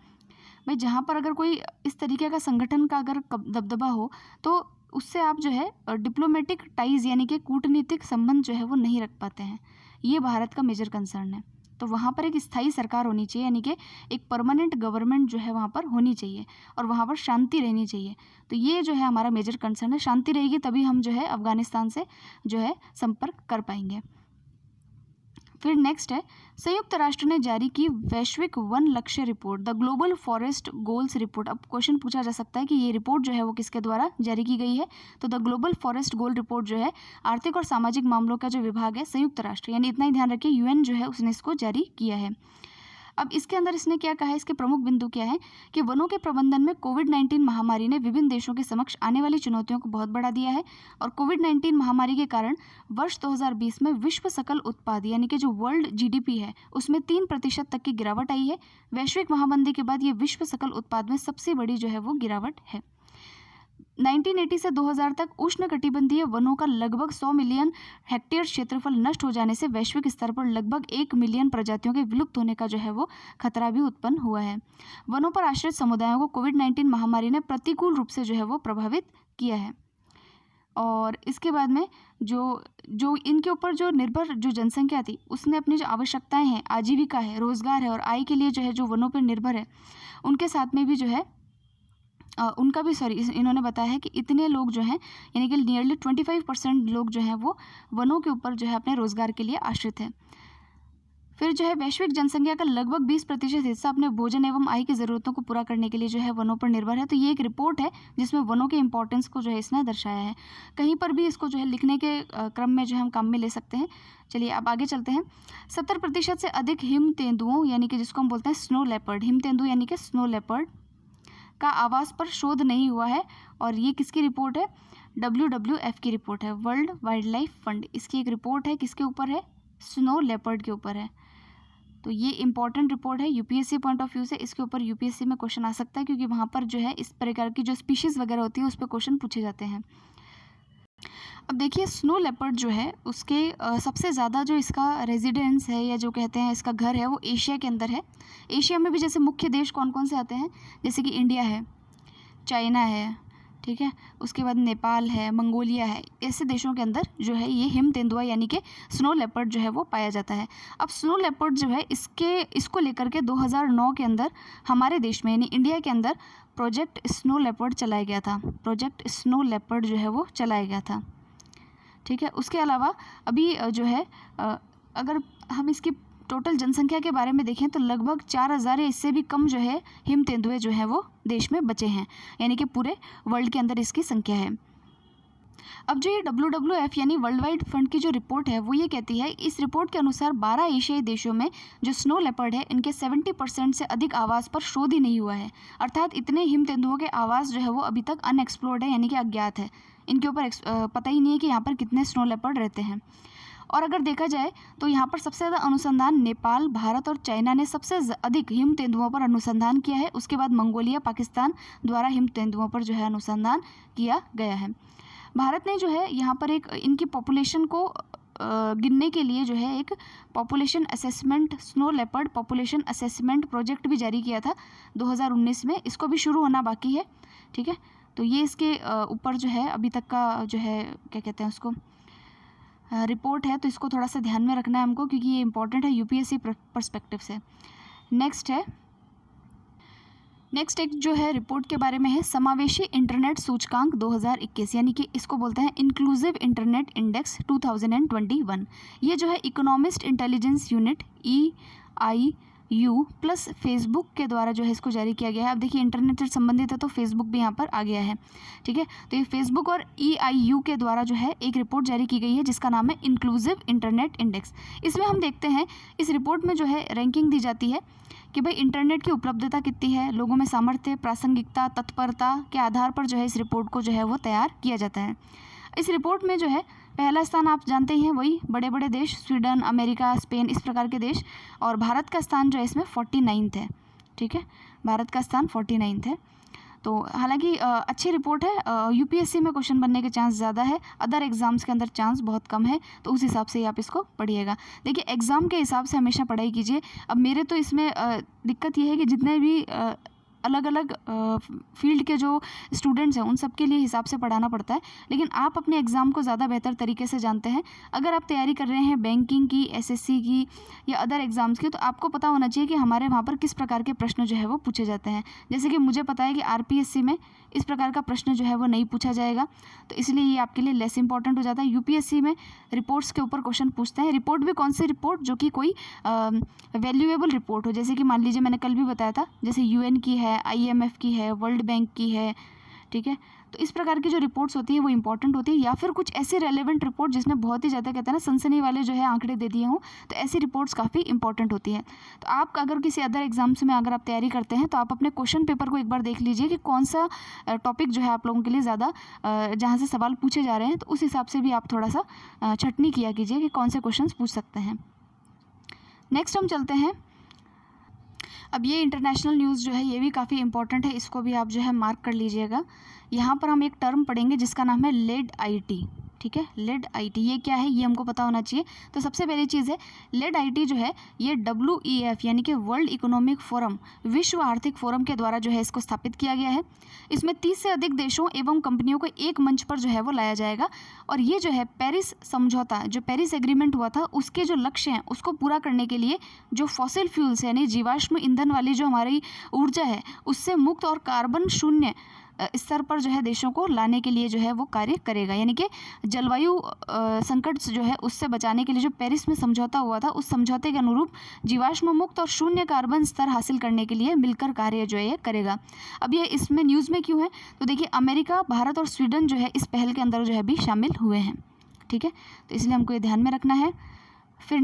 भाई जहाँ पर अगर कोई इस तरीके का संगठन का अगर दबदबा हो तो उससे आप जो है डिप्लोमेटिक टाइज यानी कि कूटनीतिक संबंध जो है वो नहीं रख पाते हैं, ये भारत का मेजर कंसर्न है। तो वहाँ पर एक स्थायी सरकार होनी चाहिए, यानी कि एक परमानेंट गवर्नमेंट जो है वहाँ पर होनी चाहिए और वहाँ पर शांति रहनी चाहिए। तो ये जो है हमारा मेजर कंसर्न है, शांति रहेगी तभी हम जो है अफगानिस्तान से जो है संपर्क कर पाएंगे। फिर नेक्स्ट है, संयुक्त राष्ट्र ने जारी की वैश्विक वन लक्ष्य report, the global forest goals report. अब क्वेश्चन पूछा जा सकता है कि ये रिपोर्ट जो है वो किसके द्वारा जारी की गई है, तो the global forest goal report जो है आर्थिक और सामाजिक मामलों का जो विभाग है संयुक्त राष्ट्र, यानी इतना ही ध्यान रखिए UN जो है उसने इसको जारी किया है। अब इसके अंदर इसने क्या कहा है, इसके प्रमुख बिंदु क्या है कि वनों के प्रबंधन में कोविड-19 महामारी ने विभिन्न देशों के समक्ष आने वाली चुनौतियों को बहुत बढ़ा दिया है और कोविड-19 महामारी के कारण वर्ष 2020 में विश्व सकल उत्पाद यानी कि जो वर्ल्ड जीडीपी है उसमें 3% तक की गिरावट आई है। वैश्विक महामंदी के बाद ये विश्व सकल उत्पाद में सबसे बड़ी जो है वो गिरावट है। 1980 से 2000 तक उष्णकटिबंधीय वनों का लगभग 100 मिलियन हेक्टेयर क्षेत्रफल नष्ट हो जाने से वैश्विक स्तर पर लगभग 1 मिलियन प्रजातियों के विलुप्त होने का जो है वो खतरा भी उत्पन्न हुआ है। वनों पर आश्रित समुदायों को कोविड-19 महामारी ने प्रतिकूल रूप से जो है वो प्रभावित किया है। और इसके बाद में जो इनके ऊपर जो निर्भर जो जनसंख्या थी उसने अपनी जो आवश्यकताएं हैं, आजीविका है, रोजगार है और आय के लिए जो है जो वनों पर निर्भर है उनके साथ में भी जो है उनका भी इन्होंने बताया है कि इतने लोग जो हैं यानी कि नियरली 25% लोग जो हैं वो वनों के ऊपर जो है अपने रोजगार के लिए आश्रित है। फिर जो है वैश्विक जनसंख्या का लगभग 20% हिस्सा अपने भोजन एवं आय की ज़रूरतों को पूरा करने के लिए जो है वनों पर निर्भर है। तो ये एक रिपोर्ट है जिसमें वनों के इंपॉर्टेंस को जो है इसने दर्शाया है। कहीं पर भी इसको जो है लिखने के क्रम में जो है हम काम में ले सकते हैं। चलिए अब आगे चलते हैं। 70% से अधिक हिम तेंदुओं यानी कि जिसको हम बोलते हैं स्नो लेपर्ड, हिम तेंदुआ यानी कि स्नो लेपर्ड का आवास पर शोध नहीं हुआ है और ये किसकी रिपोर्ट है, WWF की रिपोर्ट है, वर्ल्ड वाइल्ड लाइफ फंड। इसकी एक रिपोर्ट है, किसके ऊपर है, स्नो लेपर्ड के ऊपर है। तो ये इंपॉर्टेंट रिपोर्ट है यूपीएससी पॉइंट ऑफ व्यू से, इसके ऊपर यूपीएससी में क्वेश्चन आ सकता है क्योंकि वहाँ पर जो है इस प्रकार की जो स्पीशीज़ वगैरह होती है उस पर क्वेश्चन पूछे जाते हैं। अब देखिए स्नो लेपर्ड जो है उसके सबसे ज़्यादा जो इसका रेजिडेंस है या जो कहते हैं इसका घर है वो एशिया के अंदर है। एशिया में भी जैसे मुख्य देश कौन कौन से आते हैं, जैसे कि इंडिया है, चाइना है, ठीक है, उसके बाद नेपाल है, मंगोलिया है, ऐसे देशों के अंदर जो है ये हिम तेंदुआ यानी कि स्नो लेपर्ड जो है वो पाया जाता है। अब स्नो लेपर्ड जो है इसको लेकर के 2009 के अंदर हमारे देश में यानी इंडिया के अंदर प्रोजेक्ट स्नो लेपर्ड चलाया गया था। प्रोजेक्ट स्नो लेपर्ड जो है वो चलाया गया था, ठीक है। उसके अलावा अभी जो है अगर हम इसकी टोटल जनसंख्या के बारे में देखें तो लगभग 4000 या इससे भी कम जो है हिम तेंदुए जो हैं वो देश में बचे हैं, यानी कि पूरे वर्ल्ड के अंदर इसकी संख्या है। अब जो ये WWF यानी वर्ल्ड वाइड फंड की जो रिपोर्ट है वो ये कहती है, इस रिपोर्ट के अनुसार 12 एशियाई देशों में जो स्नो लेपर्ड है इनके 70% से अधिक आवास पर शोध ही नहीं हुआ है। अर्थात इतने हिम तेंदुओं के आवास जो है वो अभी तक अनएक्सप्लोर्ड है यानी कि अज्ञात है, इनके ऊपर पता ही नहीं है कि यहाँ पर कितने स्नो लेपर्ड रहते हैं। और अगर देखा जाए तो यहाँ पर सबसे ज़्यादा अनुसंधान नेपाल, भारत और चाइना ने सबसे अधिक हिम तेंदुओं पर अनुसंधान किया है। उसके बाद मंगोलिया, पाकिस्तान द्वारा हिम तेंदुओं पर जो है अनुसंधान किया गया है। भारत ने जो है यहाँ पर एक इनकी पॉपुलेशन को गिनने के लिए जो है एक population assessment, snow leopard population assessment project भी जारी किया था 2019 में। इसको भी शुरू होना बाकी है, ठीक है। तो ये इसके ऊपर जो है अभी तक का जो है क्या कहते हैं उसको रिपोर्ट है, तो इसको थोड़ा सा ध्यान में रखना है हमको क्योंकि ये इंपॉर्टेंट है यूपीएससी पर्सपेक्टिव से। नेक्स्ट एक जो है रिपोर्ट के बारे में है समावेशी इंटरनेट सूचकांक 2021 यानी कि इसको बोलते हैं इंक्लूसिव इंटरनेट इंडेक्स 2021। ये जो है economist intelligence unit EIU plus Facebook के द्वारा जो है इसको जारी किया गया है। अब देखिए इंटरनेट से संबंधित है तो फेसबुक भी यहाँ पर आ गया है, ठीक है। तो ये फेसबुक और EIU के द्वारा जो है एक रिपोर्ट जारी की गई है जिसका नाम है इंक्लूसिव इंटरनेट इंडेक्स। इसमें हम देखते हैं इस रिपोर्ट में जो है रैंकिंग दी जाती है कि भाई इंटरनेट की उपलब्धता कितनी है, लोगों में सामर्थ्य, प्रासंगिकता, तत्परता के आधार पर जो है इस रिपोर्ट को जो है वो तैयार किया जाता है। इस रिपोर्ट में जो है पहला स्थान आप जानते हैं वही बड़े बड़े देश स्वीडन, अमेरिका, स्पेन, इस प्रकार के देश, और भारत का स्थान जो है इसमें 49 है, ठीक है। भारत का स्थान 49 है। तो हालांकि अच्छी रिपोर्ट है, यूपीएससी में क्वेश्चन बनने के चांस ज़्यादा है, अदर एग्जाम्स के अंदर चांस बहुत कम है, तो उस हिसाब से आप इसको पढ़िएगा। देखिए एग्ज़ाम के हिसाब से हमेशा पढ़ाई कीजिए। अब मेरे तो इसमें दिक्कत ये है कि जितने भी अलग अलग फील्ड के जो स्टूडेंट्स हैं उन सब के लिए हिसाब से पढ़ाना पड़ता है, लेकिन आप अपने एग्ज़ाम को ज़्यादा बेहतर तरीके से जानते हैं। अगर आप तैयारी कर रहे हैं बैंकिंग की, एसएससी की या अदर एग्ज़ाम्स की, तो आपको पता होना चाहिए कि हमारे वहाँ पर किस प्रकार के प्रश्न जो है वो पूछे जाते हैं। जैसे कि मुझे पता है कि आरपीएससी में इस प्रकार का प्रश्न जो है वो नहीं पूछा जाएगा, तो इसलिए ये आपके लिए लेस इंपॉर्टेंट हो जाता है। यूपीएससी में रिपोर्ट्स के ऊपर क्वेश्चन पूछते हैं। रिपोर्ट भी कौन सी रिपोर्ट, जो कि कोई वैल्यूएबल रिपोर्ट हो, जैसे कि मान लीजिए मैंने कल भी बताया था, जैसे यूएन की है, आईएमएफ की है, वर्ल्ड बैंक की है, ठीक है। तो इस प्रकार की जो रिपोर्ट्स होती है वो इंपॉर्टेंट होती है, या फिर कुछ ऐसी रेलेवेंट रिपोर्ट जिसमें बहुत ही ज़्यादा कहते हैं ना सनसनी वाले जो है आंकड़े दे दिए हों, तो ऐसी रिपोर्ट्स काफ़ी इंपॉर्टेंट होती है। तो आप अगर किसी अदर एग्जाम्स में अगर आप तैयारी करते हैं तो आप अपने क्वेश्चन पेपर को एक बार देख लीजिए कि कौन सा टॉपिक जो है आप लोगों के लिए ज़्यादा जहाँ से सवाल पूछे जा रहे हैं, तो उस हिसाब से भी आप थोड़ा सा छटनी किया कीजिए कि कौन से क्वेश्चन पूछ सकते हैं। नेक्स्ट हम चलते हैं। अब ये इंटरनेशनल न्यूज़ जो है ये भी काफ़ी इंपॉर्टेंट है, इसको भी आप जो है मार्क कर लीजिएगा। यहाँ पर हम एक टर्म पढ़ेंगे जिसका नाम है लेड आईटी, ठीक है। लेड आईटी ये क्या है ये हमको पता होना चाहिए। तो सबसे पहली चीज़ है लेड आईटी जो है ये WEF यानी कि वर्ल्ड इकोनॉमिक फोरम, विश्व आर्थिक फोरम के द्वारा जो है इसको स्थापित किया गया है। इसमें 30 से अधिक देशों एवं कंपनियों को एक मंच पर जो है वो लाया जाएगा, और ये जो है पेरिस समझौता, जो पेरिस एग्रीमेंट हुआ था उसके जो लक्ष्य हैं उसको पूरा करने के लिए जो फॉसिल फ्यूल्स यानी जीवाश्म ईंधन वाली जो हमारी ऊर्जा है उससे मुक्त और कार्बन शून्य स्तर पर जो है देशों को लाने के लिए जो है वो कार्य करेगा। यानी कि जलवायु संकट जो है उससे बचाने के लिए जो पेरिस में समझौता हुआ था उस समझौते के अनुरूप जीवाश्म मुक्त और शून्य कार्बन स्तर हासिल करने के लिए मिलकर कार्य जो है ये करेगा। अब ये इसमें न्यूज़ में क्यों है, तो देखिए अमेरिका, भारत और स्वीडन जो है इस पहल के अंदर जो है भी शामिल हुए हैं, ठीक है। तो इसलिए हमको ये ध्यान में रखना है। फिर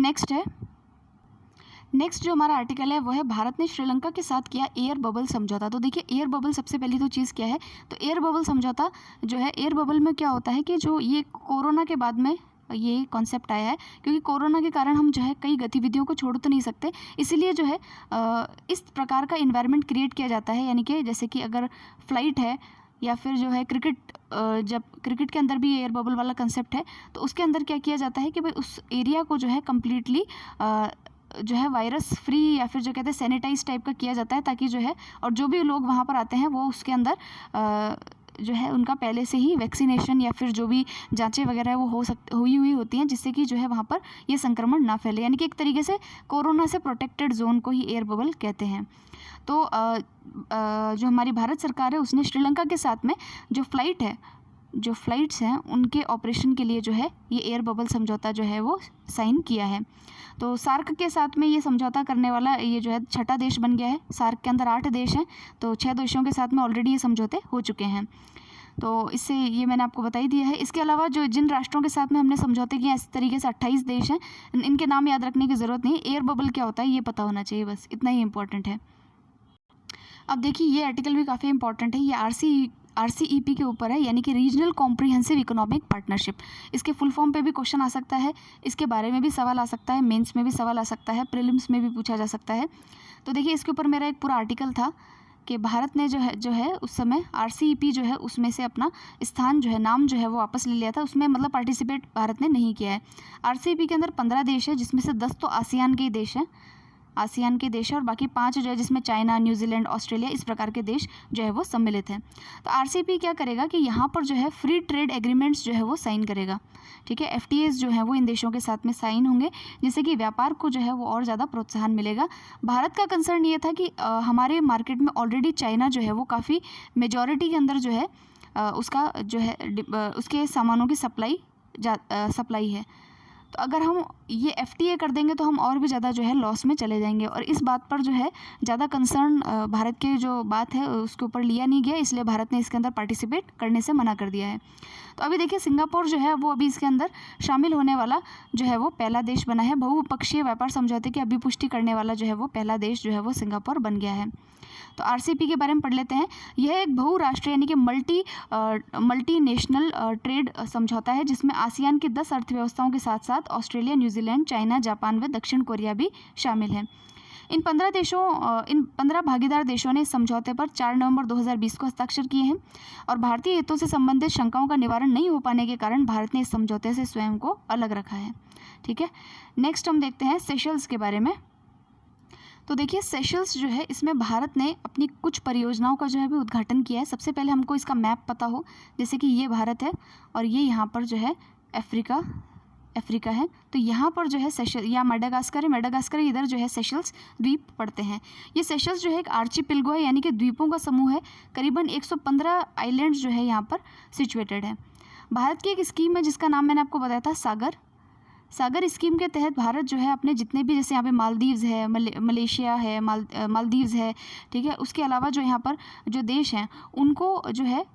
नेक्स्ट जो हमारा आर्टिकल है वो है भारत ने श्रीलंका के साथ किया एयर बबल समझौता। तो देखिए एयर बबल सबसे पहली तो चीज़ क्या है, तो एयर बबल समझौता जो है, एयर बबल में क्या होता है कि जो ये कोरोना के बाद में ये कॉन्सेप्ट आया है, क्योंकि कोरोना के कारण हम जो है कई गतिविधियों को छोड़ तो नहीं सकते, इसीलिए जो है इस प्रकार का इन्वायरमेंट क्रिएट किया जाता है। यानी कि जैसे कि अगर फ्लाइट है या फिर जो है क्रिकेट, जब क्रिकेट के अंदर भी एयर बबल वाला कंसेप्ट है तो उसके अंदर क्या किया जाता है कि भाई उस एरिया को जो है कम्प्लीटली जो है वायरस फ्री या फिर जो कहते हैं सैनिटाइज टाइप का किया जाता है, ताकि जो है और जो भी लोग वहाँ पर आते हैं वो उसके अंदर जो है उनका पहले से ही वैक्सीनेशन या फिर जो भी जांचें वगैरह है वो हुई होती हैं, जिससे कि जो है वहाँ पर ये संक्रमण ना फैले। यानी कि एक तरीके से कोरोना से प्रोटेक्टेड जोन को ही एयर बबल कहते हैं। तो जो हमारी भारत सरकार है उसने श्रीलंका के साथ में जो फ्लाइट्स हैं उनके ऑपरेशन के लिए जो है ये एयर बबल समझौता जो है वो साइन किया है। तो सार्क के साथ में ये समझौता करने वाला ये जो है 6ठा देश बन गया है। सार्क के अंदर 8 देश हैं, तो 6 देशों के साथ में ऑलरेडी ये समझौते हो चुके हैं। तो इससे ये मैंने आपको बता ही दिया है। इसके अलावा जो जिन राष्ट्रों के साथ में हमने समझौते किए इस तरीके से 28 देश हैं, इनके नाम याद रखने की ज़रूरत नहीं। एयर बबल क्या होता है ये पता होना चाहिए, बस इतना ही इंपॉर्टेंट है। अब देखिए ये आर्टिकल भी काफ़ी इंपॉर्टेंट है, ये RCEP के ऊपर है, यानी कि रीजनल कॉम्प्रिहेंसिव इकोनॉमिक पार्टनरशिप। इसके फुल फॉर्म पे भी क्वेश्चन आ सकता है, इसके बारे में भी सवाल आ सकता है, मेंस में भी सवाल आ सकता है, प्रीलिम्स में भी पूछा जा सकता है। तो देखिए इसके ऊपर मेरा एक पूरा आर्टिकल था कि भारत ने जो है उस समय RCEP जो है उसमें से अपना स्थान जो है, नाम जो है वो वापस ले लिया था। उसमें मतलब पार्टिसिपेट भारत ने नहीं किया है। RCEP के अंदर 15 देश है, जिसमें से 10 तो आसियान के देश है और बाकी 5 जो है जिसमें चाइना, न्यूजीलैंड, ऑस्ट्रेलिया इस प्रकार के देश जो है वो सम्मिलित हैं। तो RCEP क्या करेगा कि यहाँ पर जो है फ्री ट्रेड एग्रीमेंट्स जो है वो साइन करेगा, ठीक है। FTAs जो है वो इन देशों के साथ में साइन होंगे, जिससे कि व्यापार को जो है वो और ज़्यादा प्रोत्साहन मिलेगा। भारत का कंसर्न ये था कि हमारे मार्केट में ऑलरेडी चाइना जो है वो काफ़ी मेजॉरिटी के अंदर जो है उसका जो है उसके सामानों की सप्लाई है। तो अगर हम ये FTA कर देंगे तो हम और भी ज़्यादा जो है लॉस में चले जाएंगे, और इस बात पर जो है ज़्यादा कंसर्न भारत के जो बात है उसके ऊपर लिया नहीं गया, इसलिए भारत ने इसके अंदर पार्टिसिपेट करने से मना कर दिया है। तो अभी देखिए सिंगापुर जो है वो अभी इसके अंदर शामिल होने वाला जो है वो पहला देश बना है। बहुपक्षीय व्यापार समझौते की अभिपुष्टि करने वाला जो है वो पहला देश जो है वो सिंगापुर बन गया है। तो RCEP के बारे में पढ़ लेते हैं। यह एक बहुराष्ट्रीय यानी कि मल्टी नेशनल ट्रेड समझौता है, जिसमें आसियान की 10 अर्थव्यवस्थाओं के साथ साथ ऑस्ट्रेलिया, न्यूजीलैंड, चाइना, जापान व दक्षिण कोरिया भी शामिल हैं। इन 15 भागीदार देशों ने इस समझौते पर 4 नवंबर 2020 को हस्ताक्षर किए हैं, और भारतीय हितों से संबंधित शंकाओं का निवारण नहीं हो पाने के कारण भारत ने इस समझौते से स्वयं को अलग रखा है, ठीक है। नेक्स्ट हम देखते हैं सेशल्स के बारे में। तो देखिए सेशल्स जो है इसमें भारत ने अपनी कुछ परियोजनाओं का जो है भी उद्घाटन किया है। सबसे पहले हमको इसका मैप पता हो, जैसे कि ये भारत है और ये यहाँ पर जो है अफ्रीका है। तो यहाँ पर जो है सेशल या मेडागास्कर इधर जो है सेशल्स द्वीप पड़ते हैं। ये सेशल्स जो है एक आर्चीपिलगो है, यानी कि द्वीपों का समूह है। करीबन 115 आइलैंड्स जो है यहाँ पर सिचुएटेड है। भारत की एक स्कीम है जिसका नाम मैंने आपको बताया था सागर स्कीम के तहत भारत जो है अपने जितने भी, जैसे यहाँ पे मालदीव्स है, मलेशिया है, मालदीव्स है, ठीक है, उसके अलावा जो यहाँ पर जो देश हैं उनको जो है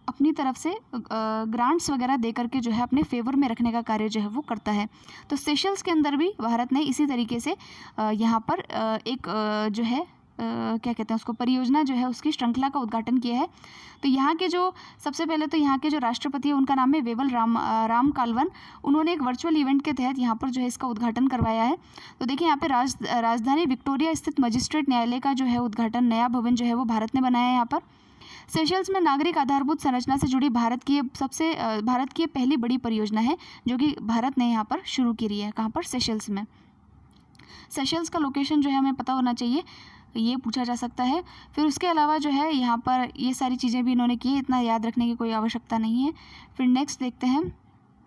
अपनी तरफ से ग्रांट्स वगैरह दे करके जो है अपने फेवर में रखने का कार्य जो है वो करता है। तो सेशल्स के अंदर भी भारत ने इसी तरीके से यहाँ पर एक जो है क्या कहते हैं उसको, परियोजना जो है उसकी श्रृंखला का उद्घाटन किया है। तो यहाँ के जो सबसे पहले तो यहाँ के जो राष्ट्रपति है उनका नाम है वेवल राम कालवन। उन्होंने एक वर्चुअल इवेंट के तहत यहाँ पर जो है इसका उद्घाटन करवाया है। तो देखिए यहाँ पे राजधानी विक्टोरिया स्थित मजिस्ट्रेट न्यायालय का जो है उद्घाटन, नया भवन जो है वो भारत ने बनाया है यहाँ पर। सेशल्स में नागरिक आधारभूत संरचना से जुड़ी भारत की पहली बड़ी परियोजना है जो कि भारत ने यहाँ पर शुरू की है। कहाँ पर? सेशल्स में। सेशल्स का लोकेशन जो है हमें पता होना चाहिए, ये पूछा जा सकता है। फिर उसके अलावा जो है यहाँ पर ये सारी चीज़ें भी इन्होंने की, इतना याद रखने की कोई आवश्यकता नहीं है। फिर नेक्स्ट देखते हैं।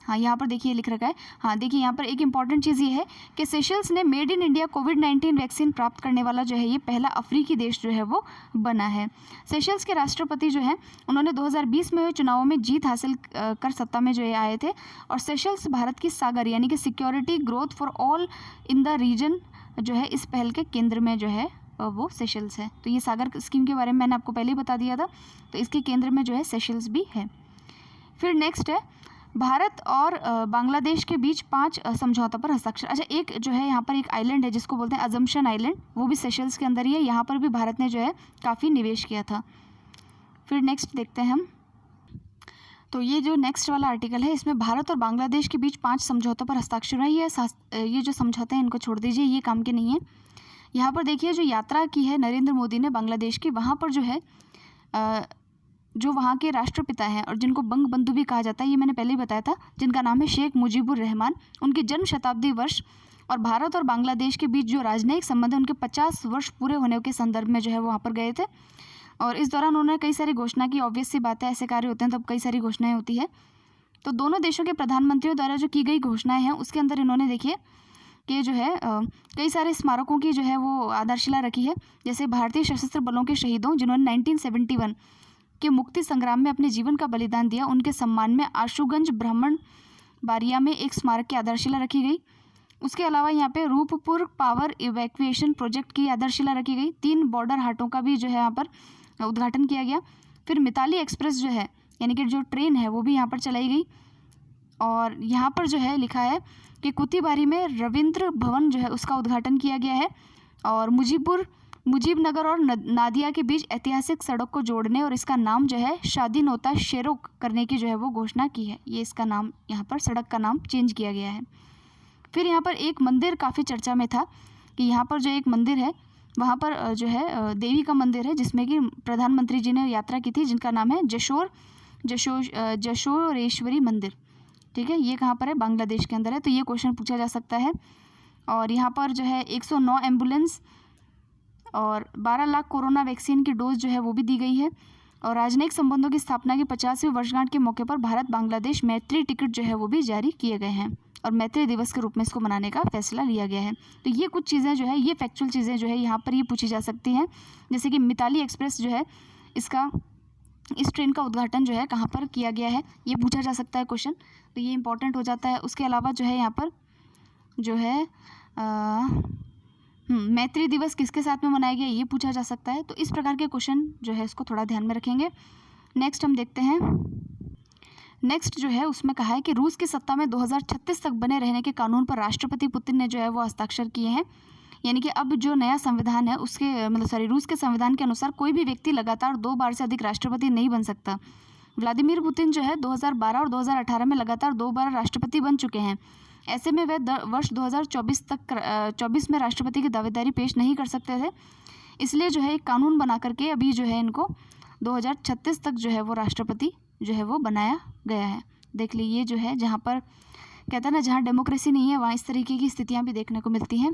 हाँ, यहाँ पर देखिए लिख रखा है। हाँ देखिए यहाँ पर एक इम्पॉर्टेंट चीज़ ये है कि सेशल्स ने made in India covid vaccine प्राप्त करने वाला जो है ये पहला अफ्रीकी देश जो है वो बना है। सेशल्स के राष्ट्रपति जो हैं उन्होंने 2020 में हुए चुनावों में जीत हासिल कर सत्ता में जो है आए थे। और सेशल्स भारत की सागर यानी कि security growth for all in the region जो है इस पहल के केंद्र में जो है वो सेशल्स है। तो ये सागर स्कीम के बारे में मैंने आपको पहले ही बता दिया था। तो इसके केंद्र में जो है सेशल्स भी है। फिर नेक्स्ट है भारत और बांग्लादेश के बीच 5 समझौतों पर हस्ताक्षर। अच्छा, एक जो है यहाँ पर एक आइलैंड है जिसको बोलते हैं अजम्पशन आइलैंड, वो भी सेशल्स के अंदर ही है। यहाँ पर भी भारत ने जो है काफ़ी निवेश किया था। फिर नेक्स्ट देखते हैं हम। तो ये जो नेक्स्ट वाला आर्टिकल है इसमें भारत और बांग्लादेश के बीच 5 समझौतों पर हस्ताक्षर है। ये जो समझौते हैं इनको छोड़ दीजिए, ये काम के नहीं है। यहाँ पर देखिए जो यात्रा की है नरेंद्र मोदी ने बांग्लादेश की, वहाँ पर जो है जो वहाँ के राष्ट्रपिता हैं और जिनको बंग बंधु भी कहा जाता है, ये मैंने पहले ही बताया था, जिनका नाम है शेख मुजीबुर रहमान, उनके जन्म शताब्दी वर्ष और भारत और बांग्लादेश के बीच जो राजनयिक संबंध है उनके 50 वर्ष पूरे होने के संदर्भ में जो है वो वहाँ पर गए थे। और इस दौरान उन्होंने कई सारी घोषणा की। ऑब्वियस सी बात है, ऐसे कार्य होते हैं तब कई सारी घोषणाएं होती है। तो दोनों देशों के प्रधानमंत्रियों द्वारा जो की गई घोषणाएं हैं उसके अंदर इन्होंने देखिए कि जो है कई सारे स्मारकों की जो है वो आधारशिला रखी है। जैसे भारतीय सशस्त्र बलों के शहीदों जिन्होंने 1971 के मुक्ति संग्राम में अपने जीवन का बलिदान दिया, उनके सम्मान में आशुगंज ब्राह्मण बारिया में एक स्मारक की आधारशिला रखी गई। उसके अलावा यहाँ पे रूपपुर पावर इवैक्यूएशन प्रोजेक्ट की आधारशिला रखी गई। 3 बॉर्डर हाटों का भी जो है यहाँ पर उद्घाटन किया गया। फिर मिताली एक्सप्रेस जो है यानी कि जो ट्रेन है वो भी यहाँ पर चलाई गई। और यहाँ पर जो है लिखा है कि कुतिबारी में रविंद्र भवन जो है उसका उद्घाटन किया गया है। और मुजीबनगर और नादिया के बीच ऐतिहासिक सड़क को जोड़ने और इसका नाम जो है शादीनोता शेरोक करने की जो है वो घोषणा की है। ये इसका नाम यहाँ पर सड़क का नाम चेंज किया गया है। फिर यहाँ पर एक मंदिर काफ़ी चर्चा में था कि यहाँ पर जो एक मंदिर है वहाँ पर जो है देवी का मंदिर है जिसमें कि प्रधानमंत्री जी ने यात्रा की थी, जिनका नाम है जशोरेश्वरी मंदिर। ठीक है, ये कहाँ पर है? बांग्लादेश के अंदर है। तो ये क्वेश्चन पूछा जा सकता है। और यहाँ पर जो है 109 एम्बुलेंस और 12 लाख कोरोना वैक्सीन की डोज जो है वो भी दी गई है। और राजनयिक संबंधों की स्थापना की 50वीं वर्षगांठ के मौके पर भारत बांग्लादेश मैत्री टिकट जो है वो भी जारी किए गए हैं और मैत्री दिवस के रूप में इसको मनाने का फैसला लिया गया है। तो ये कुछ चीज़ें जो है, ये फैक्चुअल चीज़ें जो है यहाँ पर ये पूछी जा सकती हैं। जैसे कि मिताली एक्सप्रेस जो है इस ट्रेन का उद्घाटन जो है कहाँ पर किया गया है, ये पूछा जा सकता है क्वेश्चन। तो ये इंपॉर्टेंट हो जाता है। उसके अलावा जो है यहाँ पर जो है मैत्री दिवस किसके साथ में मनाया गया, ये पूछा जा सकता है। तो इस प्रकार के क्वेश्चन जो है इसको थोड़ा ध्यान में रखेंगे। नेक्स्ट हम देखते हैं। नेक्स्ट जो है उसमें कहा है कि रूस की सत्ता में 2036 तक बने रहने के कानून पर राष्ट्रपति पुतिन ने जो है वो हस्ताक्षर किए हैं। यानी कि अब जो नया संविधान है उसके रूस के संविधान के अनुसार कोई भी व्यक्ति लगातार 2 बार से अधिक राष्ट्रपति नहीं बन सकता। व्लादिमीर पुतिन जो है 2012 और 2018 में लगातार 2 बार राष्ट्रपति बन चुके हैं। ऐसे में वे वर्ष 2024 में राष्ट्रपति की दावेदारी पेश नहीं कर सकते थे। इसलिए जो है एक कानून बना करके अभी जो है इनको 2036 तक जो है वो राष्ट्रपति जो है वो बनाया गया है। देख लीजिए जो है जहाँ पर कहते हैं ना, जहाँ डेमोक्रेसी नहीं है वहाँ इस तरीके की स्थितियाँ भी देखने को मिलती हैं।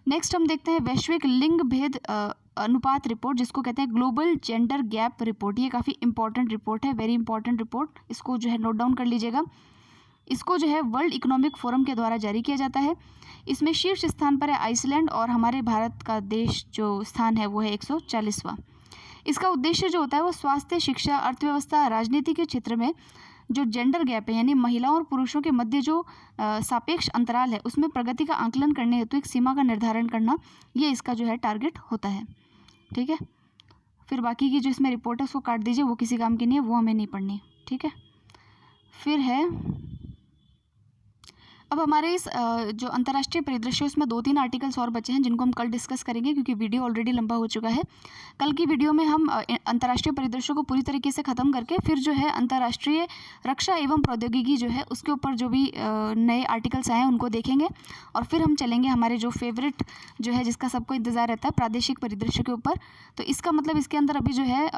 नेक्स्ट हम देखते हैं वैश्विक लिंग भेद अनुपात रिपोर्ट, जिसको कहते हैं ग्लोबल जेंडर गैप रिपोर्ट। ये काफ़ी इंपॉर्टेंट रिपोर्ट है, वेरी इंपॉर्टेंट रिपोर्ट। इसको जो है नोट डाउन कर लीजिएगा। इसको जो है वर्ल्ड इकोनॉमिक फोरम के द्वारा जारी किया जाता है। इसमें शीर्ष स्थान पर है आइसलैंड और हमारे भारत का देश जो स्थान है वो है 140वां। इसका उद्देश्य जो होता है वो स्वास्थ्य, शिक्षा, अर्थव्यवस्था, राजनीति के क्षेत्र में जो जेंडर गैप है यानी महिलाओं और पुरुषों के मध्य जो सापेक्ष अंतराल है उसमें प्रगति का आंकलन करने हेतु एक सीमा का निर्धारण करना, ये इसका जो है टारगेट होता है। ठीक है, फिर बाकी की जो इसमें रिपोर्ट है उसको काट दीजिए, वो किसी काम की नहीं है, वो हमें नहीं पढ़नी। ठीक है, फिर है अब हमारे इस जो अंतर्राष्ट्रीय परिदृश्य उसमें 2-3 आर्टिकल्स और बचे हैं जिनको हम कल डिस्कस करेंगे, क्योंकि वीडियो ऑलरेडी लंबा हो चुका है। कल की वीडियो में हम अंतर्राष्ट्रीय परिदृश्य को पूरी तरीके से ख़त्म करके फिर जो है अंतर्राष्ट्रीय रक्षा एवं प्रौद्योगिकी जो है उसके ऊपर जो भी नए आर्टिकल्स आए हैं उनको देखेंगे, और फिर हम चलेंगे हमारे जो फेवरेट जो है जिसका सबको इंतज़ार रहता है प्रादेशिक परिदृश्य के ऊपर। तो इसका मतलब इसके अंदर अभी जो है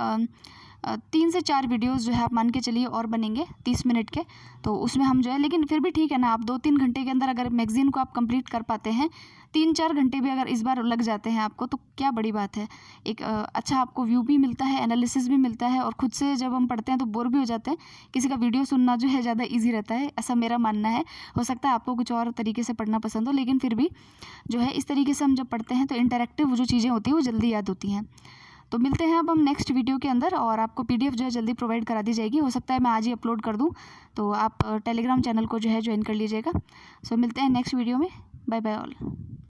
3 से 4 वीडियोज़ जो है आप मान के चलिए और बनेंगे 30 मिनट के। तो उसमें हम जो है, लेकिन फिर भी ठीक है ना, आप 2-3 घंटे के अंदर अगर मैगज़ीन को आप कंप्लीट कर पाते हैं, 3-4 घंटे भी अगर इस बार लग जाते हैं आपको, तो क्या बड़ी बात है। एक अच्छा आपको व्यू भी मिलता है, एनालिसिस भी मिलता है, और खुद से जब हम पढ़ते हैं तो बोर भी हो जाते हैं। किसी का वीडियो सुनना जो है ज़्यादा ईजी रहता है, ऐसा मेरा मानना है। हो सकता है आपको कुछ और तरीके से पढ़ना पसंद हो, लेकिन फिर भी जो है इस तरीके से हम जब पढ़ते हैं तो इंटरेक्टिव जो चीज़ें होती हैं वो जल्दी याद होती हैं। तो मिलते हैं अब हम नेक्स्ट वीडियो के अंदर, और आपको पीडीएफ जो है जल्दी प्रोवाइड करा दी जाएगी। हो सकता है मैं आज ही अपलोड कर दूं, तो आप टेलीग्राम चैनल को जो है ज्वाइन कर लीजिएगा। सो मिलते हैं नेक्स्ट वीडियो में। Bye bye all.